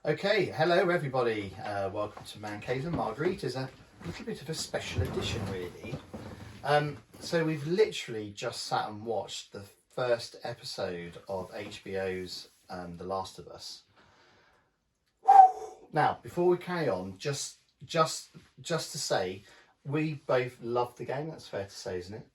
Okay, hello everybody. Welcome to Man Caves and Margaritas. A little bit of a special edition, really. So we've literally just sat and watched the first episode of HBO's The Last of Us. Now, before we carry on, just to say, we both love the game. That's fair to say, isn't it?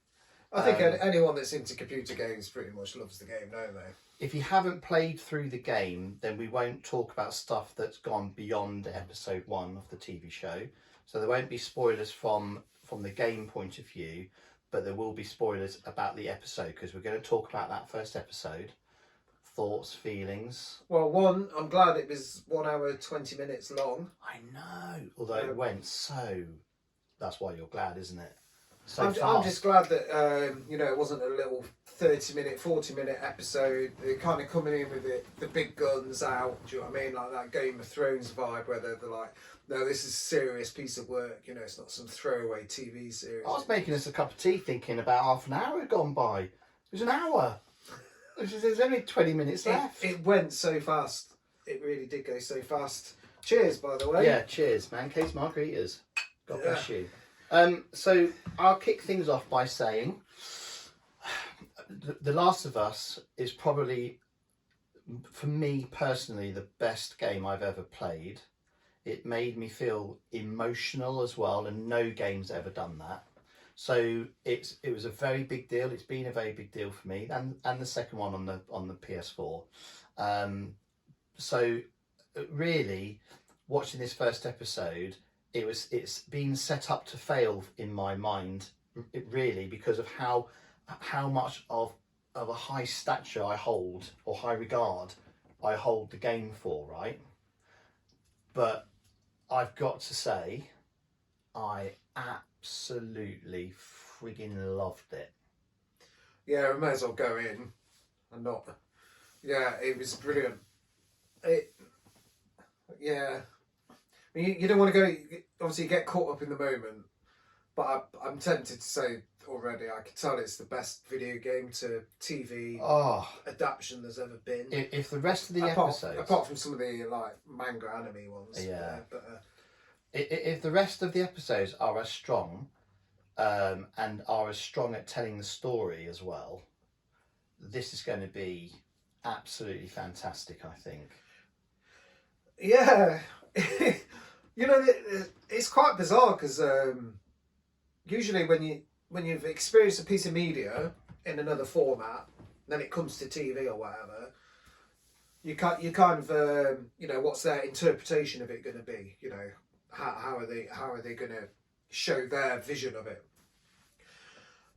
I think anyone that's into computer games pretty much loves the game, don't they? If you haven't played through the game, then we won't talk about stuff that's gone beyond episode 1 of the TV show. So there won't be spoilers from the game point of view, but there will be spoilers about the episode because we're going to talk about that first episode. Thoughts, feelings. Well, I'm glad it was 1 hour 20 minutes long. I know, although it went so. That's why you're glad, isn't it? I'm just glad that it wasn't a little 30-minute, 40-minute episode. They're kind of coming in with the big guns out. Do you know what I mean? Like that Game of Thrones vibe, where they're like, no, this is a serious piece of work. You know, it's not some throwaway TV series. I was making us a cup of tea, thinking about half an hour had gone by. It was an hour. There's only 20 minutes left. It went so fast. It really did go so fast. Cheers, by the way. Yeah, cheers, man. Case Margaritas. God bless you. So I'll kick things off by saying The Last of Us is probably, for me personally, the best game I've ever played. It made me feel emotional as well, and no game's ever done that. So it was a very big deal. It's been a very big deal for me, and the second one on the PS4. So really, watching this first episode, it's been set up to fail in my mind, really, because of how much of a high stature I hold, or high regard I hold the game for, right? But I've got to say, I absolutely friggin' loved it. Yeah, I may as well go in and not. Yeah, it was brilliant. Yeah. I mean, you don't want to go, obviously, get caught up in the moment, but I'm tempted to say already, I can tell it's the best video game to TV adaptation there's ever been. If the rest of the episodes... Apart from some of the, like, manga anime ones. Yeah. But, if the rest of the episodes are as strong, and are as strong at telling the story as well, this is going to be absolutely fantastic, I think. Yeah. It's quite bizarre because usually when you've experienced a piece of media in another format, then it comes to TV or whatever, you kind of what's their interpretation of it going to be? You know, how are they going to show their vision of it?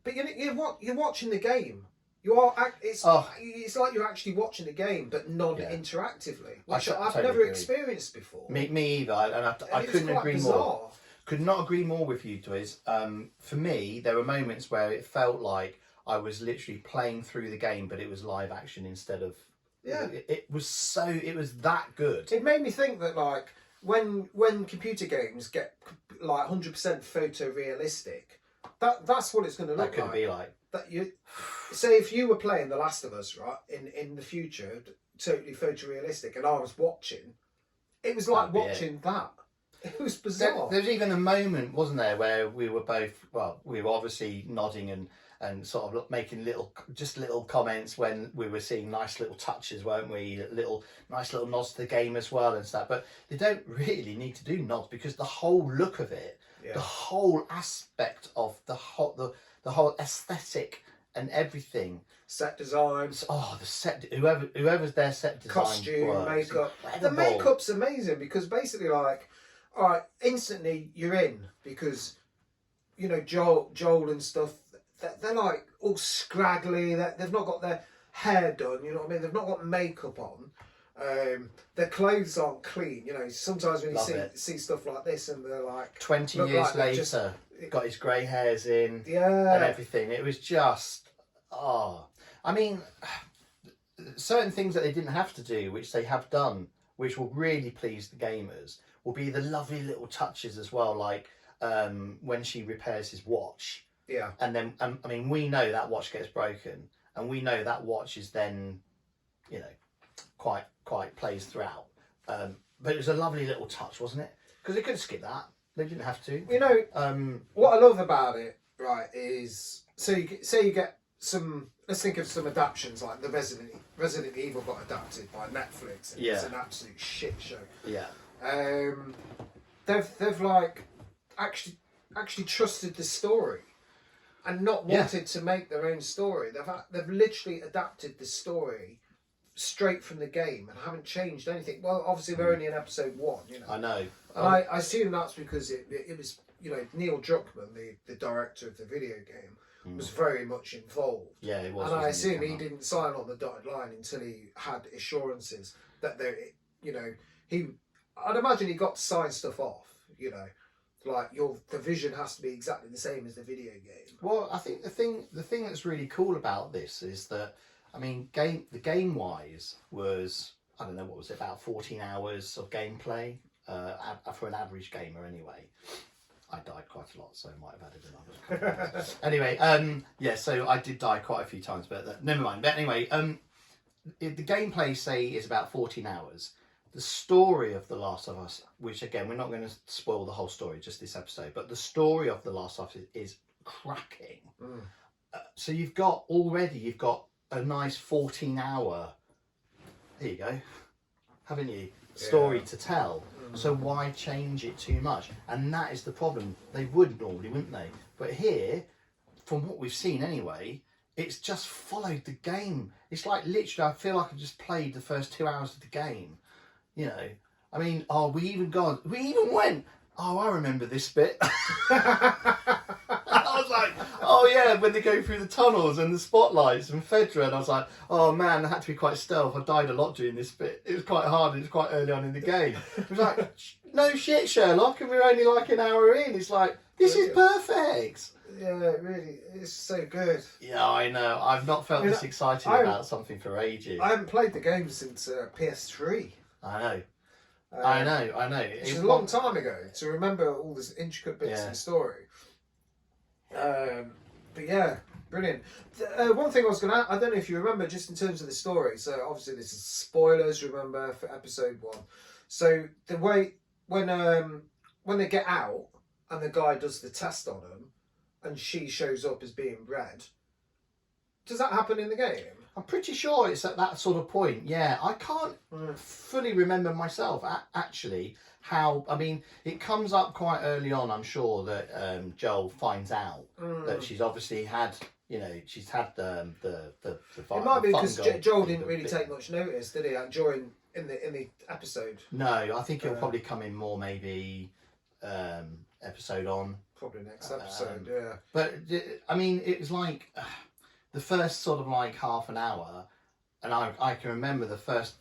But you're watching the game. It's like you're actually watching the game, but non-interactively, which I've totally never agree. experienced before. Me either, I couldn't agree more. Could not agree more with you, Dwyz. For me, there were moments where it felt like I was literally playing through the game, but it was live action instead of. Yeah. It was that good. It made me think that, like, when computer games get like 100% photorealistic, that's what it's going to look like. That could be like. That you say if you were playing The Last of Us, right, in the future, totally photorealistic, and I was watching, it was like watching that. It was bizarre. There was even a moment, wasn't there, where we were both, we were obviously nodding and sort of making little comments when we were seeing nice little touches, weren't we? Nice little nods to the game as well and stuff. But they don't really need to do nods because the whole look of it, the whole aspect of the whole aesthetic and everything. Set designs. Oh, the set. Whoever's their set design. Costume, makeup. The makeup's amazing because basically, like, all right, instantly you're in because, you know, Joel and stuff. They're like all scraggly. They've not got their hair done. You know what I mean? They've not got makeup on. Their clothes aren't clean. You know, sometimes when you see stuff like this, and they're like 20 years later, got his grey hairs in, and everything. It was just, I mean, certain things that they didn't have to do, which they have done, which will really please the gamers, will be the lovely little touches as well, like when she repairs his watch. Yeah. And then, I mean, we know that watch gets broken, and we know that watch is then, you know, quite plays throughout. but it was a lovely little touch, wasn't it? Because they could have skipped that. They didn't have to. You know, what I love about it, right, is say you get some. Let's think of some adaptations like the Resident Evil got adapted by Netflix. And it's an absolute shit show. Yeah. They've like actually trusted the story, and not wanted to make their own story. They've literally adapted the story straight from the game and haven't changed anything. Well, obviously we're only in episode 1, you know. I know. And I assume that's because it was, you know, Neil Druckman, the director of the video game, was very much involved. Yeah, it was. And I assume he didn't sign on the dotted line until he had assurances that you know, I'd imagine he got to sign stuff off, you know. Like the vision has to be exactly the same as the video game. Well, I think the thing that's really cool about this is that, I mean, the game wise was, I don't know, what was it, about 14 hours of gameplay for an average gamer anyway. I died quite a lot, so I might have added another. Anyway, yeah, so I did die quite a few times, but never mind. But anyway, the gameplay, say, is about 14 hours. The story of The Last of Us, which again, we're not going to spoil the whole story, just this episode, but the story of The Last of Us is cracking. So you've got a nice 14-hour, there you go, haven't you, story to tell. So why change it too much? And that is the problem. They would normally, wouldn't they? But here, from what we've seen anyway, it's just followed the game. It's like literally, I feel like I just played the first 2 hours of the game. You know, I mean, we even went, I remember this bit. I was like, oh yeah, when they go through the tunnels and the spotlights and Fedra, and I was like, oh man, I had to be quite stealth. I died a lot doing this bit. It was quite hard. It was quite early on in the game. It was like, no shit, Sherlock, and we're only like an hour in. It's like, this is perfect. Yeah, really, it's so good. Yeah, I know. I've not felt this excited about something for ages. I haven't played the game since PS3. I know. I know. Which is a long time ago to remember all these intricate bits of the story. But yeah, brilliant. One thing I was going to add, I don't know if you remember, just in terms of the story. So obviously this is spoilers, remember, for episode 1. So the way when they get out and the guy does the test on them, and she shows up as being red. Does that happen in the game? I'm pretty sure it's at that sort of point. Yeah, I can't fully remember myself actually how. I mean, it comes up quite early on. I'm sure that Joel finds out that she's obviously had. You know, she's had the it might be because Joel didn't really take much notice, did he? During in the episode. No, I think it'll probably come in more maybe episode on. Probably next episode, yeah. But I mean, it was like the first sort of like half an hour, and I can remember the first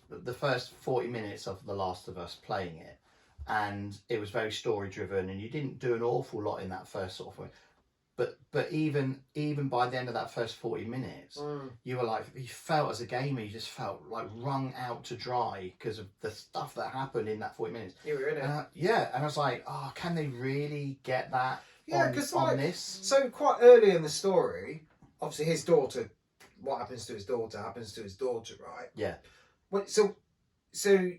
40 minutes of The Last of Us playing it, and it was very story driven, and you didn't do an awful lot in that first sort of. But even by the end of that first 40 minutes, you were like, you felt as a gamer, you just felt like wrung out to dry because of the stuff that happened in that 40 minutes. You were in it. Yeah, and I was like, oh, can they really get that on this? So quite early in the story, obviously his daughter, what happens to his daughter happens to his daughter, right? Yeah. So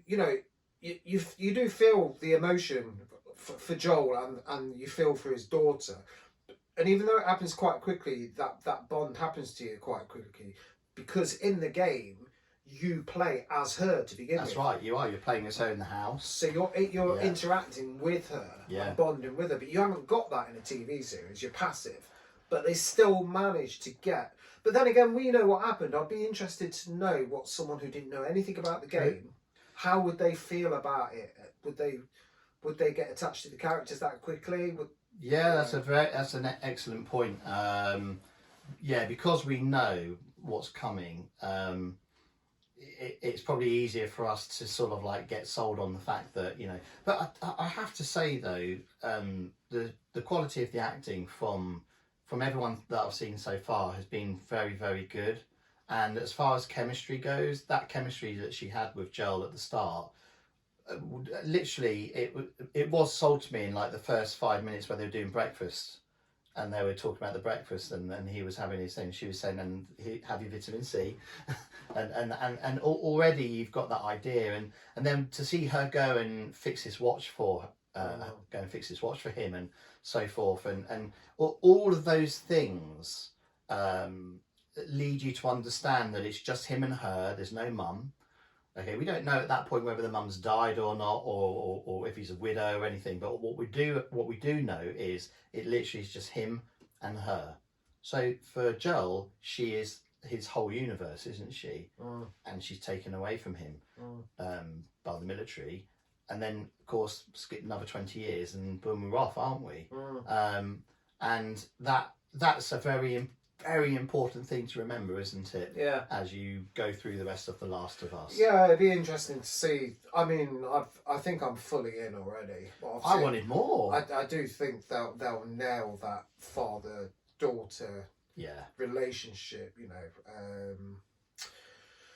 you know, you do feel the emotion for Joel and you feel for his daughter. And even though it happens quite quickly, that bond happens to you quite quickly, because in the game you play as her to begin with. That's right, you are. You're playing as her in the house. So you're interacting with her, and bonding with her, but you haven't got that in a TV series. You're passive, but they still manage to get. But then again, we know what happened. I'd be interested to know what someone who didn't know anything about the game, how would they feel about it? Would they get attached to the characters that quickly? Yeah, that's an excellent point. Yeah, because we know what's coming, it's probably easier for us to sort of like get sold on the fact that, you know. But I have to say though, the quality of the acting from everyone that I've seen so far has been very, very good. And as far as chemistry goes, that chemistry that she had with Joel at the start, literally it was sold to me in like the first 5 minutes where they were doing breakfast, and they were talking about the breakfast, and he was having his thing. She was saying, "And have your vitamin C," and already you've got that idea, and then to see her go and fix his watch for go and fix his watch for him, and so forth, and all of those things lead you to understand that it's just him and her. There's no mum. Okay, we don't know at that point whether the mum's died or not, or if he's a widow or anything. But what we do know is it literally is just him and her. So for Joel, she is his whole universe, isn't she? And she's taken away from him by the military. And then, of course, skip another 20 years and boom, we're off, aren't we? And that's a very important thing to remember, isn't it? Yeah. As you go through the rest of The Last of Us. Yeah, it'd be interesting to see. I mean, I think I'm fully in already. I wanted more. I do think they'll nail that father-daughter relationship, you know.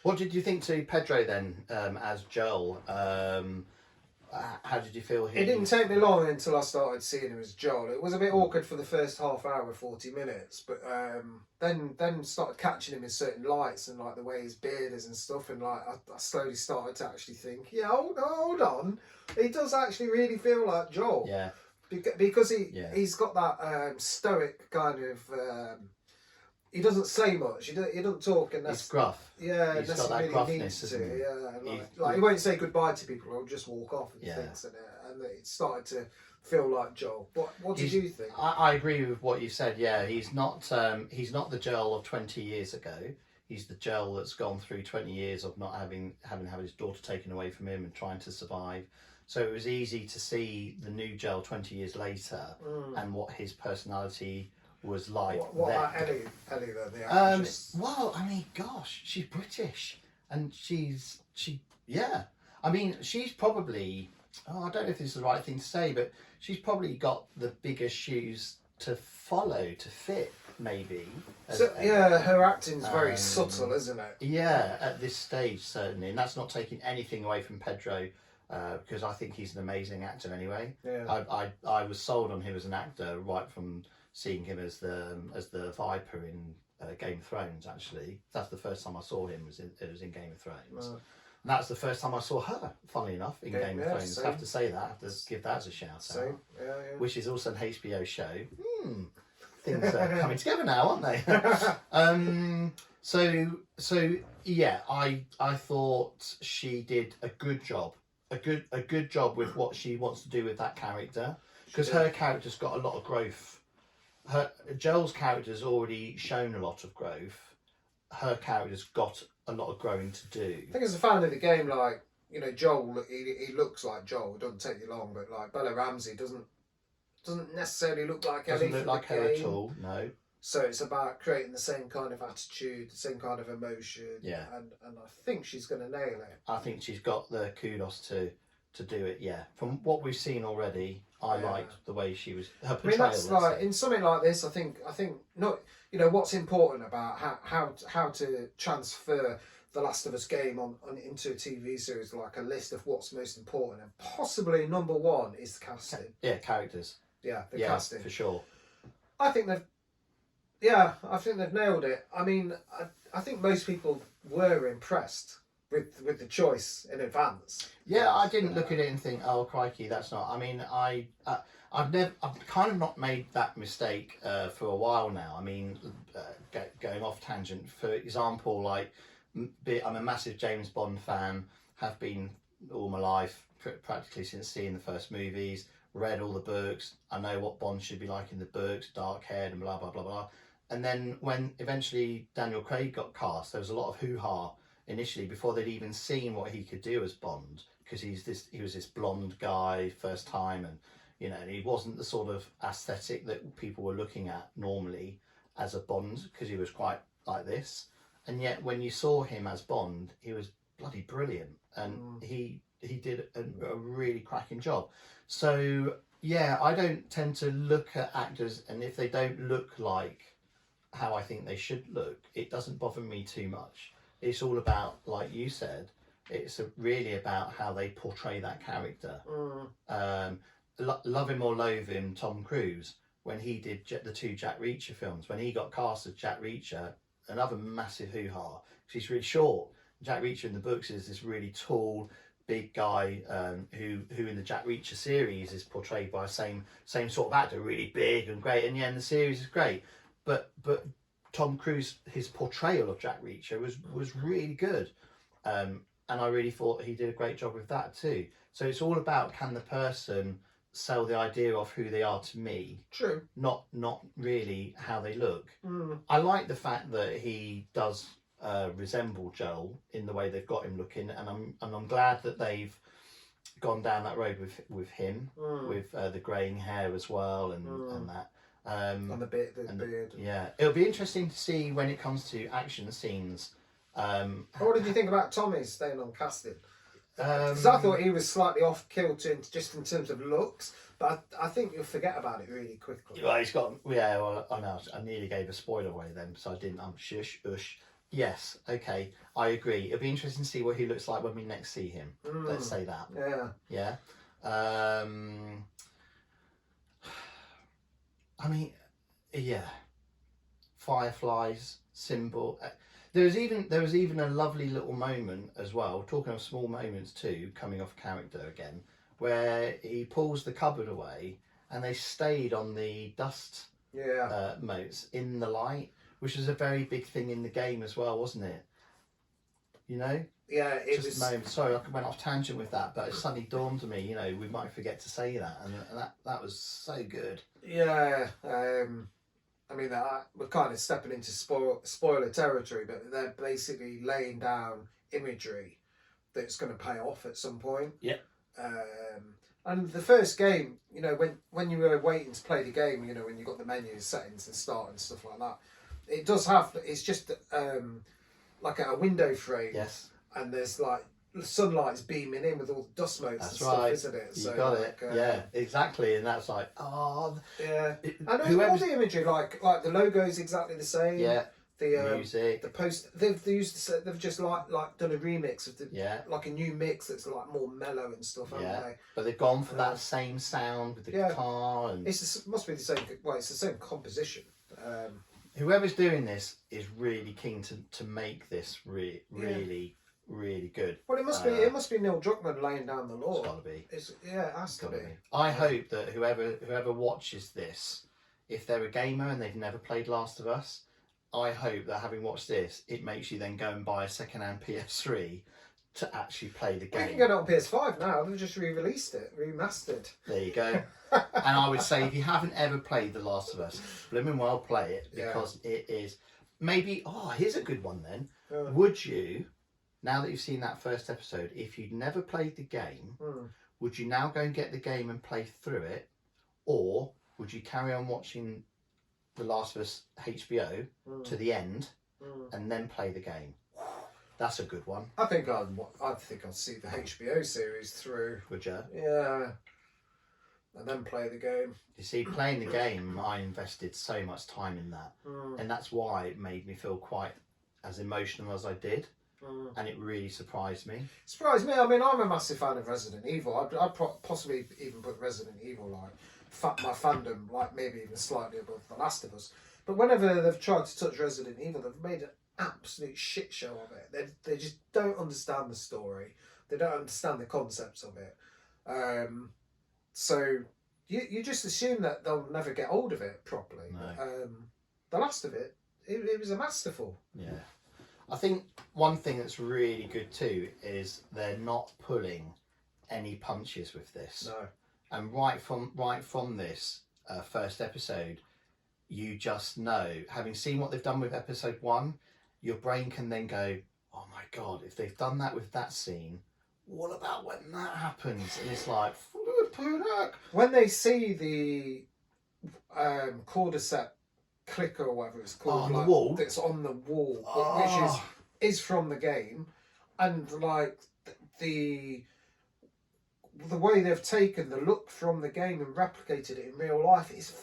What did you think to Pedro then, as Joel? How did you feel? It didn't take me long until I started seeing him as Joel. It was a bit awkward for the first half hour, 40 minutes, but then started catching him in certain lights and like the way his beard is and stuff, and like I slowly started to actually think, yeah, hold on, he does actually really feel like Joel. Yeah. Because he's got that stoic kind of. He doesn't say much. He doesn't talk, and that's he's gruff. Yeah, he's got that gruffness, isn't he? Yeah, like he won't say goodbye to people. He'll just walk off and things, and it started to feel like Joel. What did you think? I agree with what you said. Yeah, he's not the Joel of 20 years ago. He's the Joel that's gone through 20 years of not having his daughter taken away from him and trying to survive. So it was easy to see the new Joel 20 years later and what his personality was like. What about Ellie then, the actress? Well, I mean, gosh, she's British, and I mean, she's probably, I don't know if this is the right thing to say, but she's probably got the biggest shoes to follow, to fit, maybe. Her acting's very subtle, isn't it? Yeah, at this stage, certainly, and that's not taking anything away from Pedro, because I think he's an amazing actor anyway. Yeah. I was sold on him as an actor right from seeing him as the Viper in Game of Thrones. Actually, that's the first time I saw him. It was in Game of Thrones. And that's the first time I saw her. Funnily enough, in Game of Thrones. I have to say that. I have to give that as a shout out. Yeah. Which is also an HBO show. Things are coming together now, aren't they? So yeah, I thought she did a good job. A good job with what she wants to do with that character, because her character's got a lot of growth. Joel's character's already shown a lot of growth. Her character's got a lot of growing to do. I think as a fan of the game, like, you know, Joel, he looks like Joel. It doesn't take you long, but like Bella Ramsey doesn't necessarily look like Ellie. Doesn't look like her at all. No. So it's about creating the same kind of attitude, the same kind of emotion. Yeah. And I think she's going to nail it. I think she's got the kudos to do it. Yeah. From what we've seen already, I liked the way she was. Her portrayal. I mean, that's like in something like this. I think not. You know what's important about how to transfer the Last of Us game on into a TV series, like a list of what's most important, and possibly number one is the casting. Yeah, characters. Yeah, the casting for sure. I think they've nailed it. I mean, I think most people were impressed with the choice in advance. Yeah, I didn't look at it and think, oh crikey, that's not. I mean, I've kind of not made that mistake for a while now. I mean, going off tangent. For example, like I'm a massive James Bond fan. Have been all my life, practically since seeing the first movies. Read all the books. I know what Bond should be like in the books, dark haired and blah blah blah blah. And then when eventually Daniel Craig got cast, there was a lot of hoo-ha initially before they'd even seen what he could do as Bond, because he was this blonde guy first time, and you know, he wasn't the sort of aesthetic that people were looking at normally as a Bond, because he was quite like this. And yet when you saw him as Bond, he was bloody brilliant, and he did a really cracking job. So yeah, I don't tend to look at actors, and if they don't look like how I think they should look, it doesn't bother me too much. It's all about, like you said, it's really about how they portray that character. Love him or loathe him, Tom Cruise when he did the 2 Jack Reacher films. When he got cast as Jack Reacher, another massive hoo-ha. He's really short. Jack Reacher in the books is this really tall, big guy who in the Jack Reacher series is portrayed by same sort of actor, really big and great. And yeah, in the series is great. But Tom Cruise, his portrayal of Jack Reacher was really good. And I really thought he did a great job with that too. So it's all about, can the person sell the idea of who they are to me? True. Not really how they look. I like the fact that he does resemble Joel in the way they've got him looking, and I'm glad that they've gone down that road with him, with the greying hair as well, and that. And the beard. Yeah, it'll be interesting to see when it comes to action scenes. What did you think about Tommy staying on casting? Because I thought he was slightly off kilter just in terms of looks, but I think you'll forget about it really quickly. Well, he's got, yeah, well, I know, I nearly gave a spoiler away then, so I didn't. Shush. Yes, okay, I agree. It'll be interesting to see what he looks like when we next see him. Let's say that. Yeah. Yeah. I mean, yeah. Fireflies, symbol. There was even a lovely little moment as well, talking of small moments too, coming off character again, where he pulls the cupboard away and they stayed on the dust motes in the light, which was a very big thing in the game as well, wasn't it? You know? Yeah, it was. Sorry, I went off tangent with that, but it suddenly dawned on me, you know, we might forget to say that, and that was so good. Yeah, I mean, we're kind of stepping into spoiler territory, but they're basically laying down imagery that's going to pay off at some point. Yeah. And the first game, you know, when you were waiting to play the game, you know, when you got the menu settings and start and stuff like that, it does have. It's just like a window frame. Yes. And there's like sunlight's beaming in with all the dust motes and stuff, isn't it? You got it. Yeah, exactly. And that's like, yeah. And all the imagery, like the logo's exactly the same. Yeah. The music. the post. They've just like done a remix of like a new mix that's like more mellow and stuff. Haven't they? But they've gone for that same sound with the guitar, and must be the same. Well, it's the same composition. Whoever's doing this is really keen to make this really good. Well, it must be Neil Druckman laying down the law. It's got to be. It has to be. I hope that whoever watches this, if they're a gamer and they've never played Last of Us, I hope that having watched this, it makes you then go and buy a second-hand PS3 to actually play the game. You can get it on PS5 now. They've just re-released it, remastered. There you go. And I would say, if you haven't ever played The Last of Us, blooming well play it, because it is maybe. Oh, here's a good one then. Would you? Now that you've seen that first episode, if you'd never played the game, would you now go and get the game and play through it? Or would you carry on watching The Last of Us HBO to the end and then play the game? That's a good one. I think I'd see the HBO series through. Would you? Yeah. And then play the game. You see, playing the game, I invested so much time in that. And that's why it made me feel quite as emotional as I did. And it really surprised me. I mean, I'm a massive fan of Resident Evil. I'd possibly even put Resident Evil my fandom maybe even slightly above The Last of Us. But whenever they've tried to touch Resident Evil, they've made an absolute shit show of it. They just don't understand the story. They don't understand the concepts of it. So you just assume that they'll never get hold of it properly. No. The last of it was a masterful. Yeah. I think one thing that's really good too is they're not pulling any punches with this. No. And right from this first episode, you just know, having seen what they've done with episode 1, your brain can then go, oh my God, if they've done that with that scene, what about when that happens? And it's like, when they see the cordyceps clicker or whatever it's called, on the wall, that's on the wall, which is from the game, and like the way they've taken the look from the game and replicated it in real life is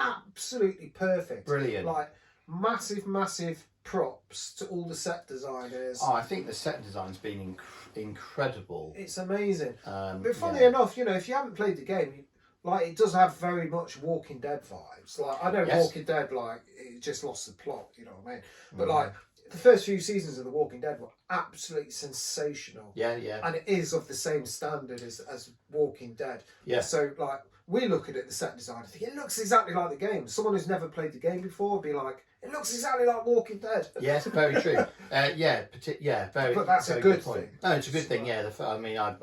absolutely perfect. Brilliant. Like massive props to all the set designers. I think the set design's been incredible. It's amazing. But funny yeah. enough, you know, if you haven't played the game, like it does have very much Walking Dead vibes. Like I know Yes. Walking Dead, like it just lost the plot, you know what I mean? But like the first few seasons of The Walking Dead were absolutely sensational. Yeah, yeah. And it is of the same standard as Walking Dead. Yeah. So like we look at it, the set design, I think it looks exactly like the game. Someone who's never played the game before would be like, it looks exactly like Walking Dead. Yes, very true. Very. But that's very a good point. thing. No, it's a good thing. Yeah, I mean, I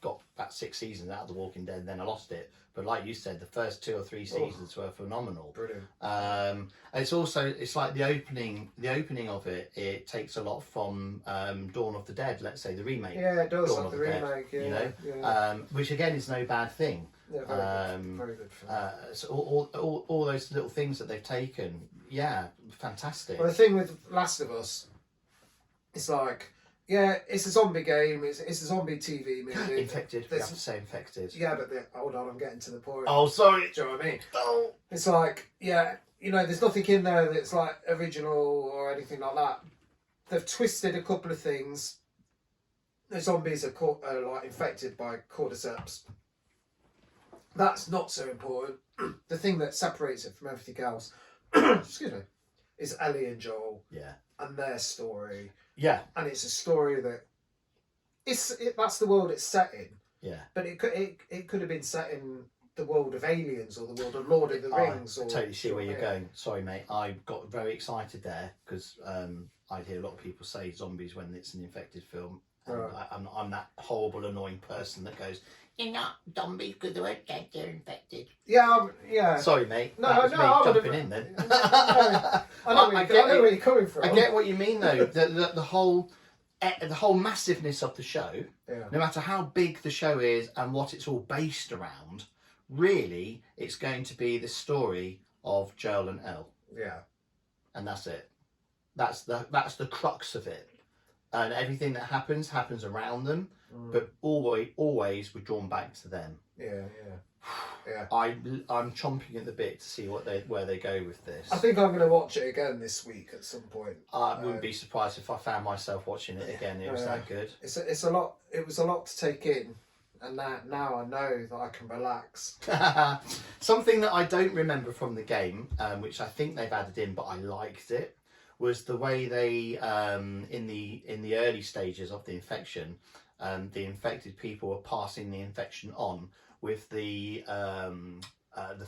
got about 6 seasons out of The Walking Dead, and then I lost it. But like you said, the first 2 or 3 seasons were phenomenal. Brilliant. And it's like the opening of it. It takes a lot from Dawn of the Dead. Let's say the remake. Yeah, it does. Dawn Like of the Dead, remake. Yeah, you know, yeah. which again is no bad thing. Yeah, very good film. So all those little things that they've taken, yeah, fantastic. Well, the thing with Last of Us, it's like, yeah, it's a zombie game. It's a zombie TV movie. Infected. We have to say infected. Yeah, but hold on, I'm getting to the point. Oh, sorry. Do you know what I mean? Oh. It's like, yeah, you know, there's nothing in there that's like original or anything like that. They've twisted a couple of things. The zombies are like infected by cordyceps. That's not so important. The thing that separates it from everything else, excuse me, is Ellie and Joel. Yeah. And their story. Yeah. And it's a story that that's the world it's set in. Yeah. But it could have been set in the world of Aliens or the world of Lord of the Rings. I totally see where you're going. Sorry, mate. I got very excited there because I hear a lot of people say zombies when it's an infected film. And Right. I'm that horrible, annoying person that goes, "You're not zombies because they won't get they're infected." Yeah, yeah. Sorry, mate. No, that was no, me I jumping would've- in then. I know where you're coming from. I get what you mean though. The whole massiveness of the show, Yeah. no matter how big the show is and what it's all based around, really, it's going to be the story of Joel and Elle, Yeah. and that's it. That's the crux of it, and everything that happens around them, but always we're drawn back to them. Yeah, yeah. I'm chomping at the bit to see where they go with this. I think I'm going to watch it again this week at some point. I wouldn't be surprised if I found myself watching it again. It was that good. It's a lot. It was a lot to take in, and now I know that I can relax. Something that I don't remember from the game, which I think they've added in, but I liked it, was the way they in the early stages of the infection, the infected people were passing the infection on with the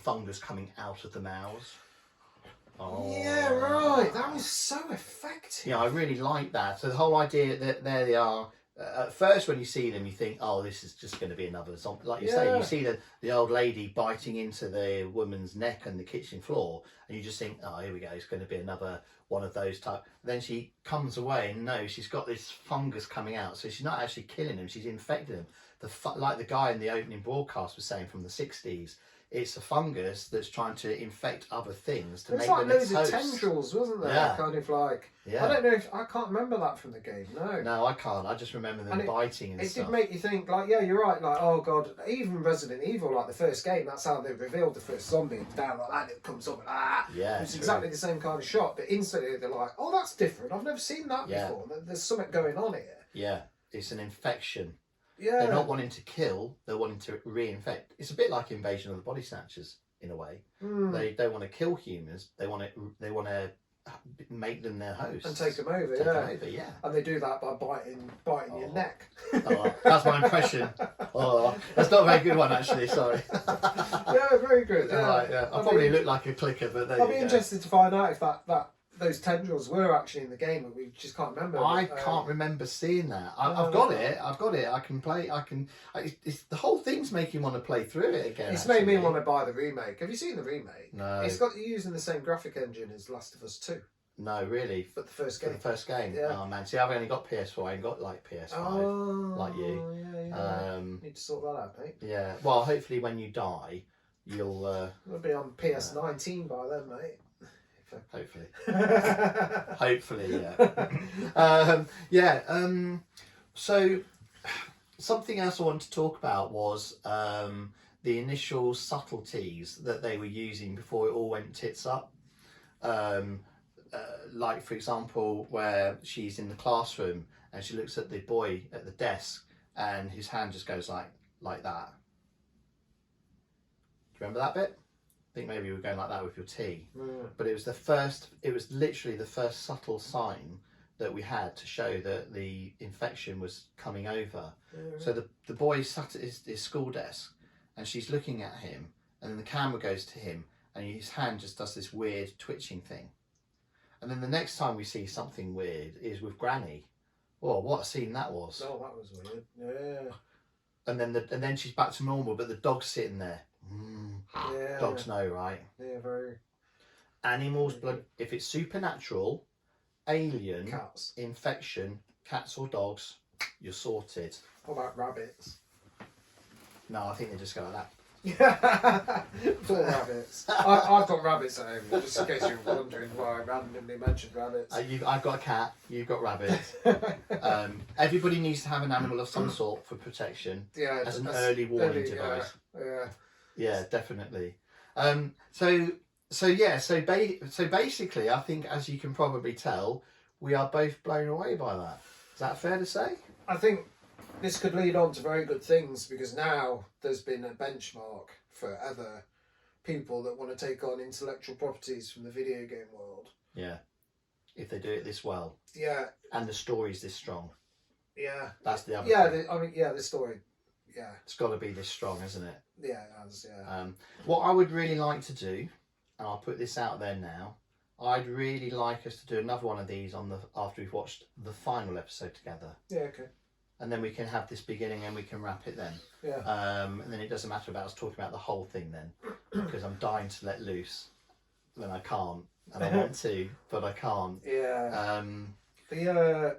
fungus coming out of the mouths. Oh. Yeah, right. That was so effective. Yeah, I really like that. So the whole idea that there they are. At first, when you see them, you think, "Oh, this is just going to be another zombie." Like you say, you see the old lady biting into the woman's neck on the kitchen floor, and you just think, "Oh, here we go. It's going to be another one of those type." Then she comes away, and no, she's got this fungus coming out. So she's not actually killing them; she's infecting them. Like the guy in the opening broadcast was saying from the '60s. It's a fungus that's trying to infect other things to make like them its loads of hosts. tendrils, wasn't there? Yeah. Kind of like. Yeah. I don't know if I can't remember that from the game. No. No, I can't. I just remember them biting and It stuff. did make you think, like, yeah, you're right. Like, oh god, even Resident Evil, like the first game, that's how they revealed the first zombie. Down like that, it comes up and Yeah, it's true. exactly the same kind of shot. But instantly they're like, oh, that's different. I've never seen that before. There's something going on here. Yeah, it's an infection. Yeah. They're not wanting to kill, they're wanting to reinfect. It's a bit like Invasion of the Body Snatchers in a way. They don't want to kill humans, they want to make them their hosts. And take them over, Take them over, yeah. And they do that by biting your neck. Oh, that's my impression. Oh, that's not a very good one actually, sorry. Yeah, very good. Yeah. Right, yeah. I probably look like a clicker, but there I'll you be go. interested to find out if that those tendrils were actually in the game, but we just can't remember. I can't remember seeing that. I've got it. I can play. It's the whole thing's making me want to play through it again. It's made me want to buy the remake. Have you seen the remake? No. It's got using the same graphic engine as Last of Us 2, No, really. but the first For game. the first game. Yeah. Oh man, see, I've only got PS4. I ain't got like PS5 like you. Yeah. Need to sort that out, mate. Yeah. Well, hopefully when you die, you'll It'll be on PS19 by then, mate. hopefully. Hopefully, yeah. So something else I wanted to talk about was the initial subtleties that they were using before it all went tits up. Like for example, where she's in the classroom and she looks at the boy at the desk and his hand just goes like that. remember that bit? I think maybe you were going like that with your tea. Mm. But it was literally the first subtle sign that we had to show that the infection was coming over. So the boy sat at his school desk and she's looking at him, and then the camera goes to him and his hand just does this weird twitching thing. And then the next time we see something weird is with Granny. Oh, what a scene that was. Oh, that was weird. Yeah. And then she's back to normal, but the dog's sitting there. Yeah. Dogs know, right? Yeah, very. Animals, blood. If it's supernatural, alien, Cats. infection, cats or dogs, you're sorted. What about rabbits? No, I think they just go like that. Yeah, poor rabbits. I've got rabbits at home, just in case you were wondering why I randomly mentioned rabbits. I've got a cat, you've got rabbits. Everybody needs to have an animal of some sort for protection. Yeah, as an early warning device. Yeah, definitely. So basically, I think, as you can probably tell, we are both blown away by that. Is that fair to say? I think this could lead on to very good things, because now there's been a benchmark for other people that want to take on intellectual properties from the video game world. Yeah, if they do it this well. Yeah. And the story's this strong. Yeah. That's the other thing. The story. Yeah. It's got to be this strong, hasn't it? Yeah, it has, yeah. What I would really like to do, and I'll put this out there now, I'd really like us to do another one of these after we've watched the final episode together. Yeah, okay. And then we can have this beginning and we can wrap it then. Yeah. And then it doesn't matter about us talking about the whole thing then, because I'm dying to let loose when I can't, and I want to, but I can't. Yeah. The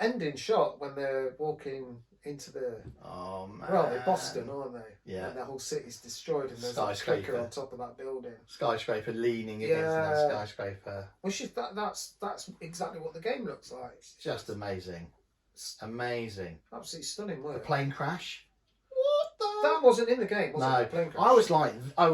ending shot when they're walking into the... Oh, man. Well, they're Boston, aren't they? Yeah. And the whole city's destroyed, and there's a Skyscraper clicker on top of that building. Skyscraper leaning against that skyscraper. Which is that's exactly what the game looks like. It's just amazing. Amazing. Absolutely stunning work. The plane crash. That wasn't in the game, was it? No, The plane crash? I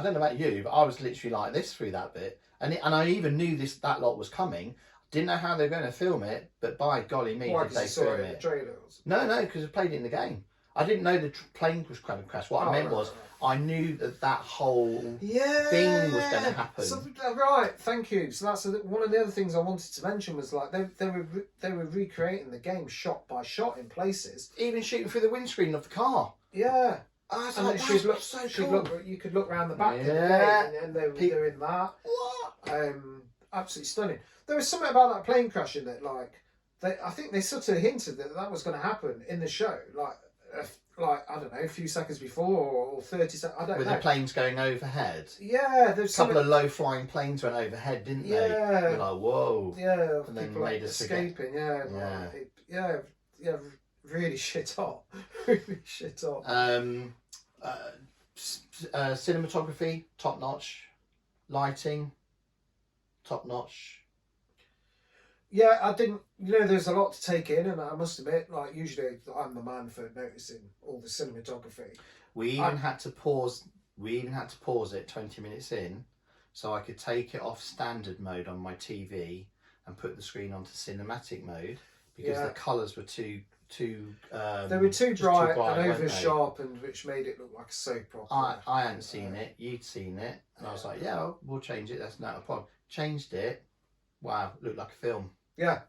don't know about you, but I was literally like this through that bit, and I even knew that lot was coming. Didn't know how they were going to film it, but by golly me, Why, did they saw film it in the trailers? No, because I played it in the game. I didn't know the plane was going to crash. What I meant was, I knew that whole thing was going to happen. So, right, thank you. So that's one of the other things I wanted to mention was like they were recreating the game shot by shot in places. Even shooting through the windscreen of the car. Yeah. And like, so cool. You could look around the back of the game, and they were doing that. What? Absolutely stunning. There was something about that plane crash in it, like I think they sort of hinted that was going to happen in the show, like I don't know, a few seconds before or 30 seconds. I don't know. With the planes going overhead. Yeah, there's a couple of low flying planes went overhead, didn't they? Yeah. You're like, whoa. Yeah, and then people made us escaping. Forget. Yeah, really shit hot. Really shit hot. Cinematography, top notch. Lighting, top notch. Yeah, I didn't. There's a lot to take in, and I must admit, like usually, I'm the man for noticing all the cinematography. We even had to pause. We even had to pause it 20 minutes in, so I could take it off standard mode on my TV and put the screen onto cinematic mode, because the colours were too. They were too bright and over sharpened, which made it look like a soap opera. I hadn't seen it. You'd seen it, and I was like, "Yeah, we'll change it. That's not a problem." Changed it. Wow, looked like a film. Yeah.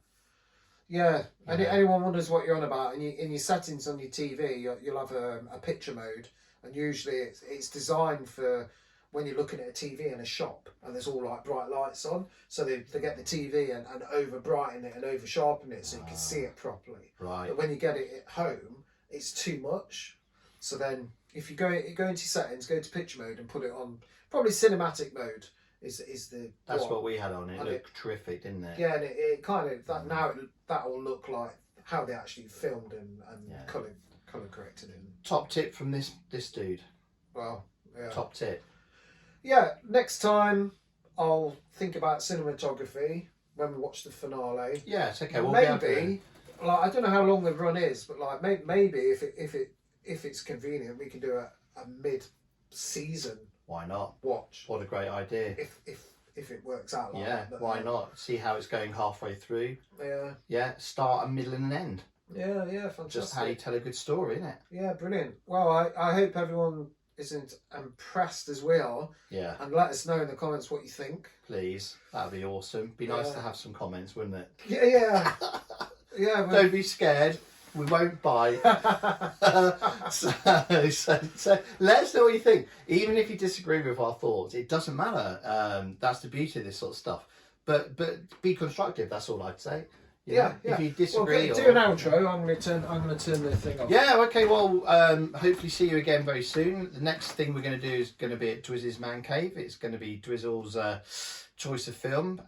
Anyone wonders what you're on about? In your settings on your TV, you'll have a picture mode, and usually it's designed for when you're looking at a TV in a shop and there's all like bright lights on, so they get the TV and over brighten it and over sharpen it so you can see it properly. Right. But when you get it at home, it's too much. So then if you go into settings, go to picture mode and put it on probably cinematic mode. That's what we had on. It looked terrific, didn't it? Yeah, and it kind of now that will look like how they actually filmed and colour corrected it. Top tip from this dude. Well, yeah. Top tip. Yeah, next time I'll think about cinematography when we watch the finale. Yeah, it's okay. Maybe, like I don't know how long the run is, but like maybe if it's convenient, we can do a mid-season. Why not? Watch. What a great idea. If it works out like that. Yeah, why not? See how it's going halfway through. Yeah. Yeah, start, a middle and an end. Yeah, fantastic. Just how you tell a good story, isn't it? Yeah, brilliant. Well, I hope everyone isn't impressed as we are, Yeah, and let us know in the comments what you think. please. That'd be awesome. Be nice Yeah. to have some comments, wouldn't it? Yeah. Don't be scared. We won't bite. so let us know what you think. Even if you disagree with our thoughts, it doesn't matter. That's the beauty of this sort of stuff. But be constructive. That's all I'd say. You know? Yeah. If you disagree, do an outro. I'm gonna turn the thing off. Yeah. Okay. Well, hopefully see you again very soon. The next thing we're going to do is going to be at Dwyz's Man Cave. It's going to be Dwizzle's choice of film.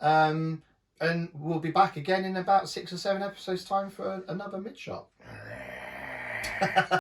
And we'll be back again in about 6 or 7 episodes' time for another mid shot.